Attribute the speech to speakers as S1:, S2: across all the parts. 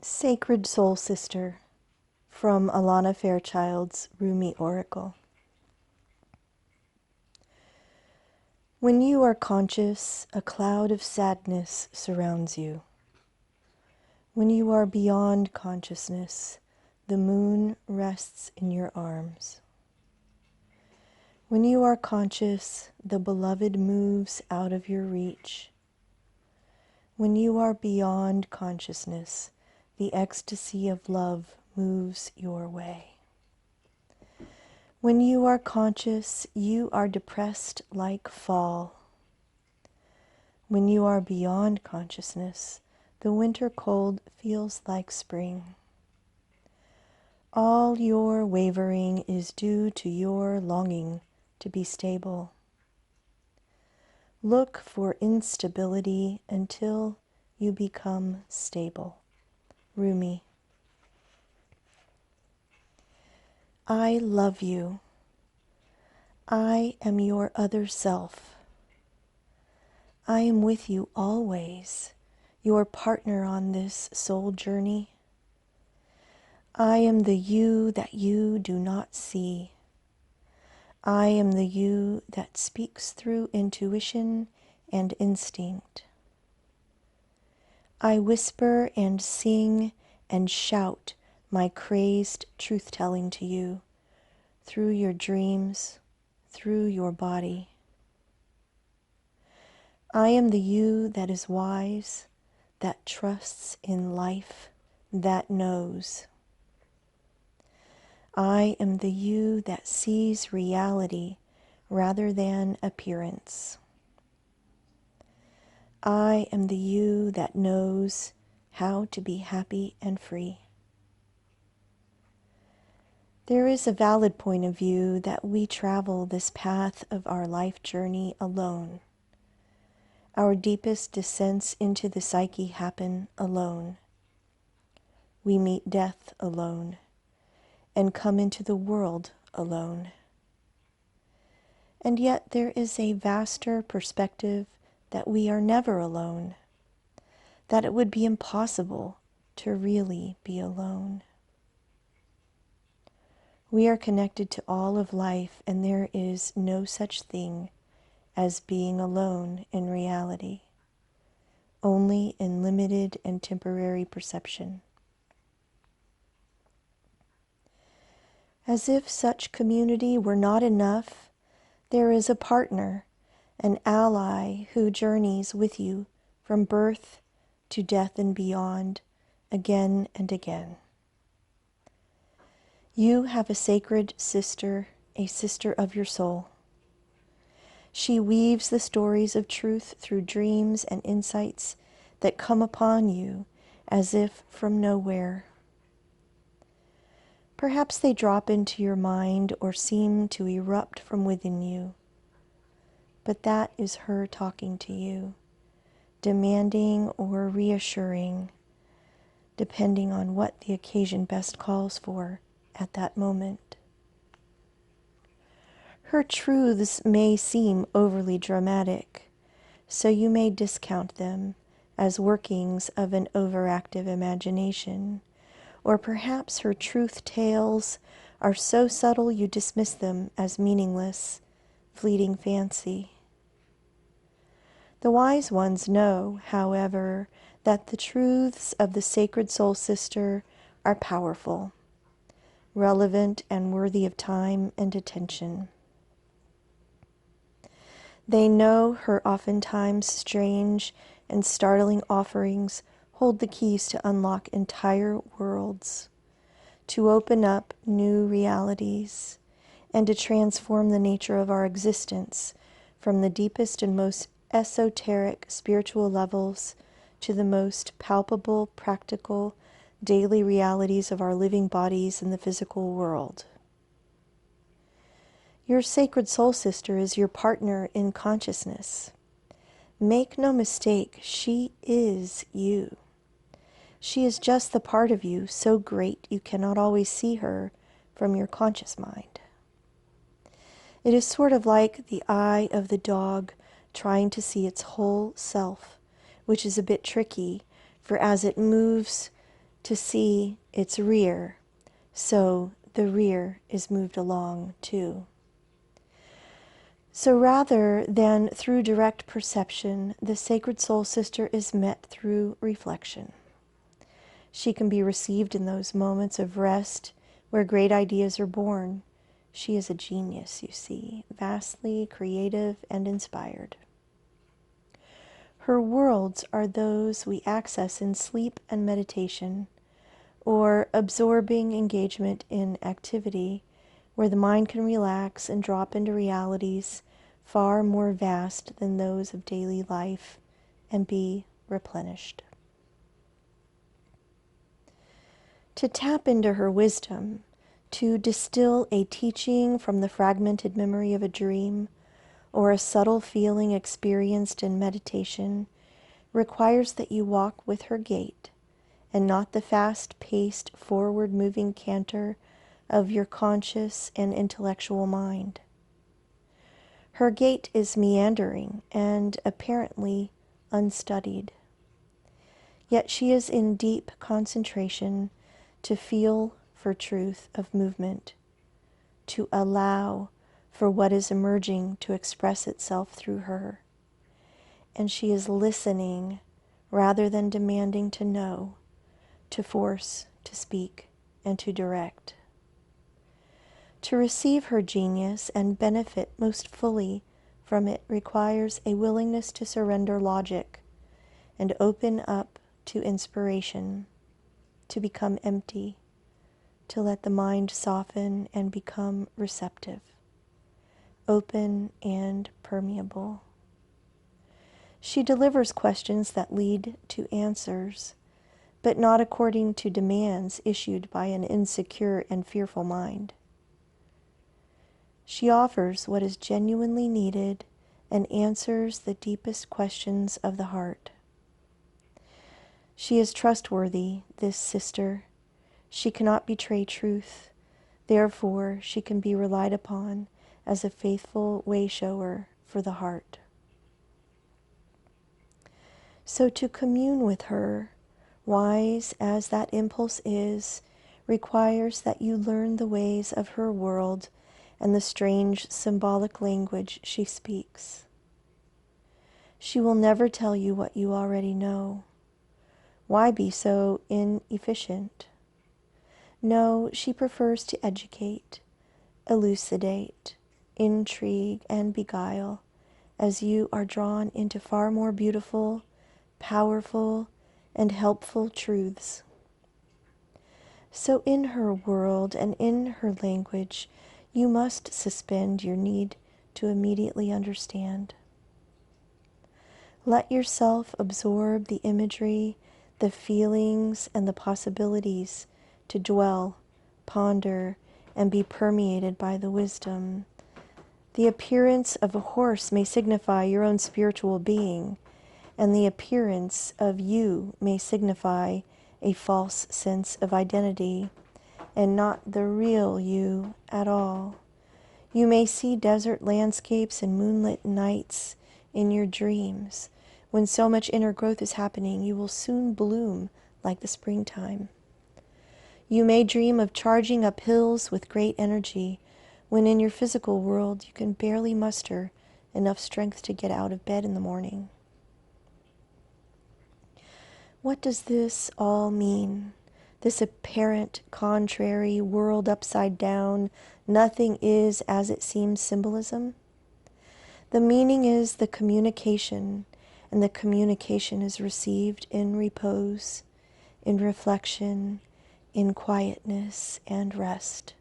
S1: Sacred Soul Sister from Alana Fairchild's Rumi Oracle. When you are conscious, a cloud of sadness surrounds you. When you are beyond consciousness, the moon rests in your arms. When you are conscious, the beloved moves out of your reach. When you are beyond consciousness, the ecstasy of love moves your way. When you are conscious, you are depressed like fall. When you are beyond consciousness, the winter cold feels like spring. All your wavering is due to your longing to be stable. Look for instability until you become stable. Rumi. I love you. I am your other self. I am with you always, your partner on this soul journey. I am the you that you do not see. I am the you that speaks through intuition and instinct. I whisper and sing and shout my crazed truth-telling to you through your dreams, through your body. I am the you that is wise, that trusts in life, that knows. I am the you that sees reality rather than appearance. I am the you that knows how to be happy and free. There is a valid point of view that we travel this path of our life journey alone. Our deepest descents into the psyche happen alone. We meet death alone and come into the world alone. And yet there is a vaster perspective that we are never alone, that it would be impossible to really be alone. We are connected to all of life, and there is no such thing as being alone in reality, only in limited and temporary perception. As if such community were not enough, there is a partner, an ally who journeys with you from birth to death and beyond, again and again. You have a sacred sister, a sister of your soul. She weaves the stories of truth through dreams and insights that come upon you as if from nowhere. Perhaps they drop into your mind or seem to erupt from within you, but that is her talking to you, demanding or reassuring, depending on what the occasion best calls for at that moment. Her truths may seem overly dramatic, so you may discount them as workings of an overactive imagination, or perhaps her truth tales are so subtle you dismiss them as meaningless, fleeting fancy. The wise ones know, however, that the truths of the Sacred Soul Sister are powerful, relevant, and worthy of time and attention. They know her oftentimes strange and startling offerings hold the keys to unlock entire worlds, to open up new realities, and to transform the nature of our existence from the deepest and most esoteric spiritual levels to the most palpable, practical, daily realities of our living bodies in the physical world. Your Sacred Soul Sister is your partner in consciousness. Make no mistake, she is you. She is just the part of you so great you cannot always see her from your conscious mind. It is sort of like the eye of the dog trying to see its whole self, which is a bit tricky, for as it moves to see its rear, so the rear is moved along too. So rather than through direct perception, the Sacred Soul Sister is met through reflection. She can be received in those moments of rest where great ideas are born. She is a genius, you see, vastly creative and inspired. Her worlds are those we access in sleep and meditation, or absorbing engagement in activity, where the mind can relax and drop into realities far more vast than those of daily life and be replenished. To tap into her wisdom, to distill a teaching from the fragmented memory of a dream, or a subtle feeling experienced in meditation, requires that you walk with her gait, and not the fast-paced, forward-moving canter of your conscious and intellectual mind. Her gait is meandering and apparently unstudied. Yet she is in deep concentration to feel for truth of movement, to allow for what is emerging to express itself through her. And she is listening rather than demanding to know, to force, to speak, and to direct. To receive her genius and benefit most fully from it requires a willingness to surrender logic and open up to inspiration, to become empty, to let the mind soften and become receptive, open and permeable. She delivers questions that lead to answers, but not according to demands issued by an insecure and fearful mind. She offers what is genuinely needed and answers the deepest questions of the heart. She is trustworthy, this sister. She cannot betray truth. Therefore, she can be relied upon as a faithful way-shower for the heart. So to commune with her, wise as that impulse is, requires that you learn the ways of her world and the strange symbolic language she speaks. She will never tell you what you already know. Why be so inefficient? No, she prefers to educate, elucidate, intrigue, and beguile, as you are drawn into far more beautiful, powerful, and helpful truths. So in her world and in her language, you must suspend your need to immediately understand. Let yourself absorb the imagery, the feelings, and the possibilities to dwell, ponder, and be permeated by the wisdom. The appearance of a horse may signify your own spiritual being, and the appearance of you may signify a false sense of identity, and not the real you at all. You may see desert landscapes and moonlit nights in your dreams. When so much inner growth is happening, you will soon bloom like the springtime. You may dream of charging up hills with great energy, when in your physical world you can barely muster enough strength to get out of bed in the morning. What does this all mean? This apparent, contrary, world upside down, nothing is as it seems symbolism? The meaning is the communication, and the communication is received in repose, in reflection, in quietness and rest.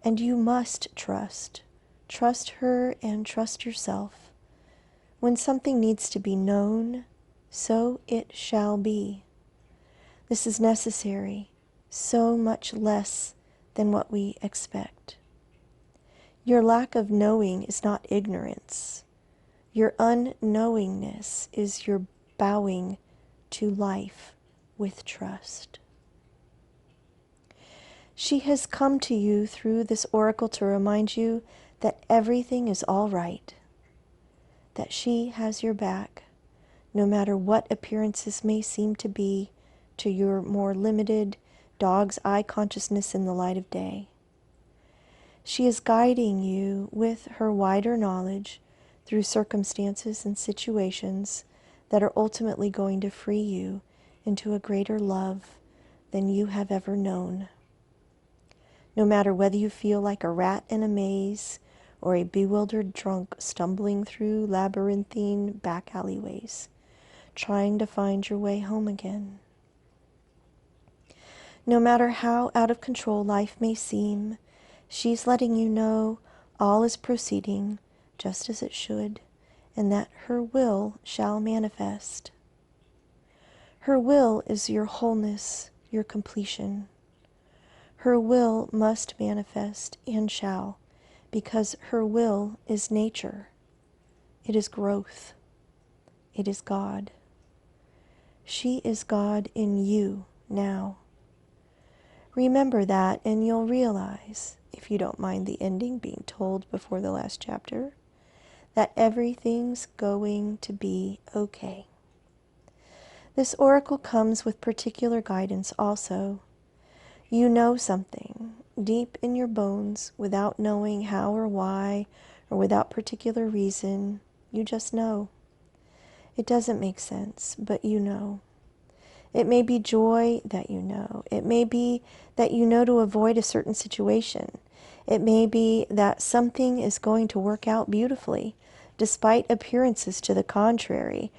S1: And you must trust. Trust her and trust yourself. When something needs to be known, so it shall be. This is necessary, so much less than what we expect. Your lack of knowing is not ignorance. Your unknowingness is your bowing to life with trust. She has come to you through this oracle to remind you that everything is all right, that she has your back, no matter what appearances may seem to be to your more limited dog's eye consciousness in the light of day. She is guiding you with her wider knowledge through circumstances and situations that are ultimately going to free you into a greater love than you have ever known. No matter whether you feel like a rat in a maze or a bewildered drunk stumbling through labyrinthine back alleyways, trying to find your way home again. No matter how out of control life may seem, she's letting you know all is proceeding just as it should, and that her will shall manifest. Her will is your wholeness, your completion. Her will must manifest and shall, because her will is nature. It is growth. It is God. She is God in you now. Remember that, and you'll realize, if you don't mind the ending being told before the last chapter, that everything's going to be okay. This oracle comes with particular guidance also. You know something deep in your bones without knowing how or why or without particular reason. You just know. It doesn't make sense, but you know. It may be joy that you know. It may be that you know to avoid a certain situation. It may be that something is going to work out beautifully, despite appearances to the contrary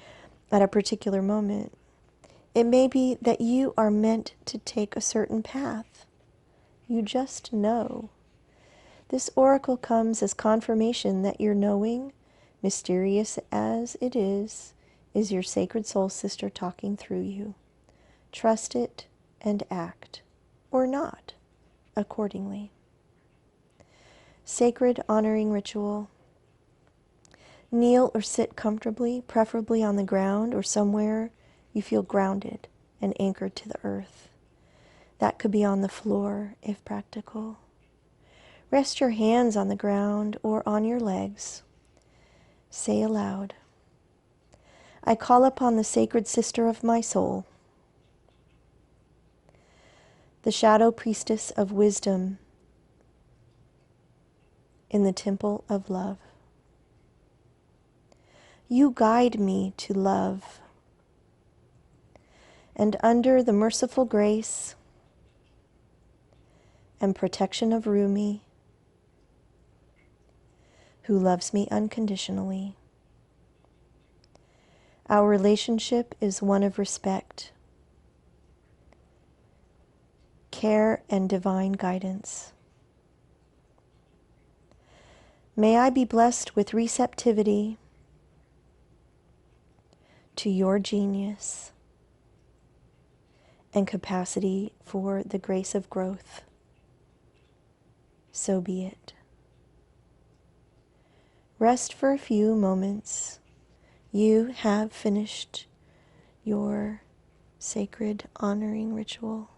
S1: at a particular moment. It may be that you are meant to take a certain path. You just know. This oracle comes as confirmation that your knowing, mysterious as it is your sacred soul sister talking through you. Trust it and act, or not, accordingly. Sacred honoring ritual. Kneel or sit comfortably, preferably on the ground or somewhere you feel grounded and anchored to the earth. That could be on the floor, if practical. Rest your hands on the ground or on your legs. Say aloud, I call upon the sacred sister of my soul, the shadow priestess of wisdom in the temple of love. You guide me to love, and under the merciful grace and protection of Rumi, who loves me unconditionally, our relationship is one of respect, care, and divine guidance. May I be blessed with receptivity to your genius and capacity for the grace of growth. So be it. Rest for a few moments. You have finished your sacred honoring ritual.